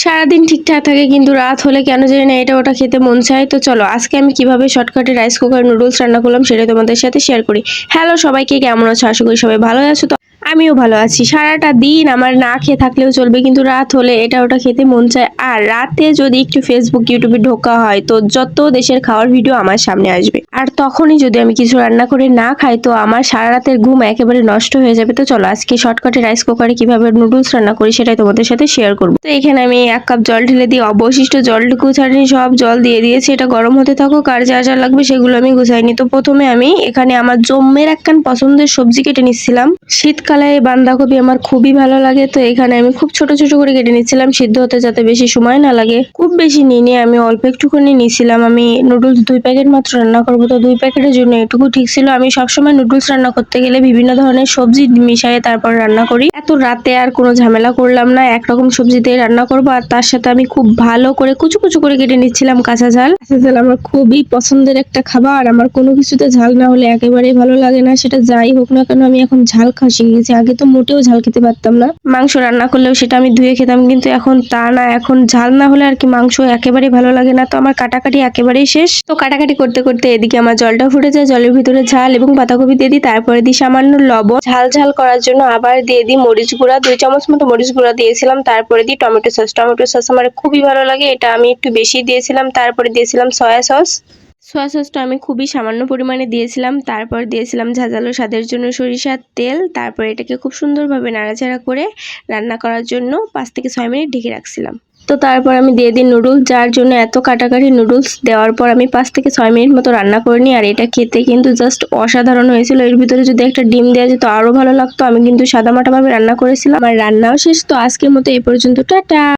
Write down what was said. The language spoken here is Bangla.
সারাদিন ঠিকঠাক থাকে কিন্তু রাত হলে কেন জানি না এটা ওটা খেতে মন চায়। তো চলো আজকে আমি কিভাবে শর্টকাটে রাইস কুকার নুডলস রান্না করলাম সেটা তোমাদের সাথে শেয়ার করি। হ্যালো সবাইকে, কেমন আছো? আশা করি সবাই ভালো আছো। তো আমিও ভালো আছি। সারাটা দিন আমার না খেয়ে থাকলেও চলবে কিন্তু রাত হলে এটা ওটা খেতে মন চায়। আর রাতে যদি একটু ফেসবুক ইউটিউবে ঢোকা হয় তো যত দেশের খাওয়ার ভিডিও আমার সামনে আসবে। আর তখনই যদি আমি কিছু রান্না করে না খাই তো আমার সারা রাতের ঘুম একেবারে নষ্ট হয়ে যাবে। তো চলো আজকে শর্টকাটে রাইস কুকারে কিভাবে নুডলস রান্না করি সেটাই তোমাদের সাথে শেয়ার করবো। তো এখানে আমি 1 কাপ জল ঢেলে দিয়ে অবশিষ্ট জলটুকু ছাড়িয়ে সব জল দিয়ে দিয়েছি। এটা গরম হতে থাকুক আর যা যা লাগবে সেগুলো আমি গুছাইনি। তো প্রথমে আমি এখানে আমার জম্মের একখান পছন্দের সবজি কেটে নিচ্ছিলাম। শীতকালে এই বাঁধাকপি আমার খুবই ভালো লাগে। তো এখানে আমি খুব ছোট ছোট করে কেটে নিচ্ছিলাম সিদ্ধ হতে, যাতে বেশি সময় না লাগে। খুব বেশি নিয়ে আমি অল্প একটুখানি নিছিলাম। আমি নুডলস 2 প্যাকেট মাত্র রান্না করবো, তো 2 প্যাকেটের জন্য এটুকু ঠিক ছিল। আমি সবসময় নুডলস রান্না করতে গেলে বিভিন্ন ধরনের সবজি মিশিয়ে তারপর রান্না করি। এত রাতে আর কোনো ঝামেলা করলাম না, একরকম সবজি দিয়ে রান্না করবো। আর তার সাথে আমি খুব ভালো করে কুচু কুচু করে কেটে নিচ্ছিলাম কাঁচা ঝাল। কাঁচা ঝাল আমার খুবই পছন্দের একটা খাবার। আমার কোনো কিছুতে ঝাল না হলে একেবারেই ভালো লাগে না, সেটা যাই হোক না কেন। আমি এখন ঝাল খাওয়া শিখে গেছি, আগে তো মোটেও ঝাল খেতে পারতাম না। মাংস রান্না করলেও সেটা আমি ধুয়ে খেতাম, কিন্তু এখন তা না। এখন ঝাল না হলে আর কি মাংস একেবারে ভালো লাগে না। তো আমার কাটাকাটি একেবারেই শেষ। তো কাটাকাটি করতে করতে এদিকে আমার জলটা ফুটে যায়, জলের ভিতরে ঝাল এবং পাতাকপি দিয়ে দিই। তারপরে দিই সামান্য লবণ। ঝাল ঝাল করার জন্য আবার দিয়ে দিই মরিচ গুঁড়া, 2 চামচ মতো মরিচ গুঁড়া দিয়েছিলাম। তারপরে দিই টমেটো সস। টমেটো সস আমার খুবই ভালো লাগে, এটা আমি একটু বেশি দিয়েছিলাম। তারপরে দিয়েছিলাম সয়া সস। সয়া সসটা আমি খুবই সামান্য পরিমাণে দিয়েছিলাম। তারপর দিয়েছিলাম ঝাঁঝালো স্বাদের জন্য সরিষার তেল। তারপর এটাকে খুব সুন্দরভাবে নাড়াচাড়া করে রান্না করার জন্য 5 থেকে 6 মিনিট ঢেকে রাখছিলাম। তো তারপর আমি দিয়ে দিই নুডলস, যার জন্য এত কাটাকাটি। নুডলস দেওয়ার পর আমি 5 থেকে 6 মিনিট মতো রান্না করে নিই। আর এটা খেতে কিন্তু জাস্ট অসাধারণ হয়েছিল। এর ভিতরে যদি একটা ডিম দেওয়া যেত আরো ভালো লাগতো। আমি কিন্তু সাদামাটা ভাবে রান্না করেছিলাম। আমার রান্নাও শেষ। তো আজকের মতো এই পর্যন্ত, টাটা।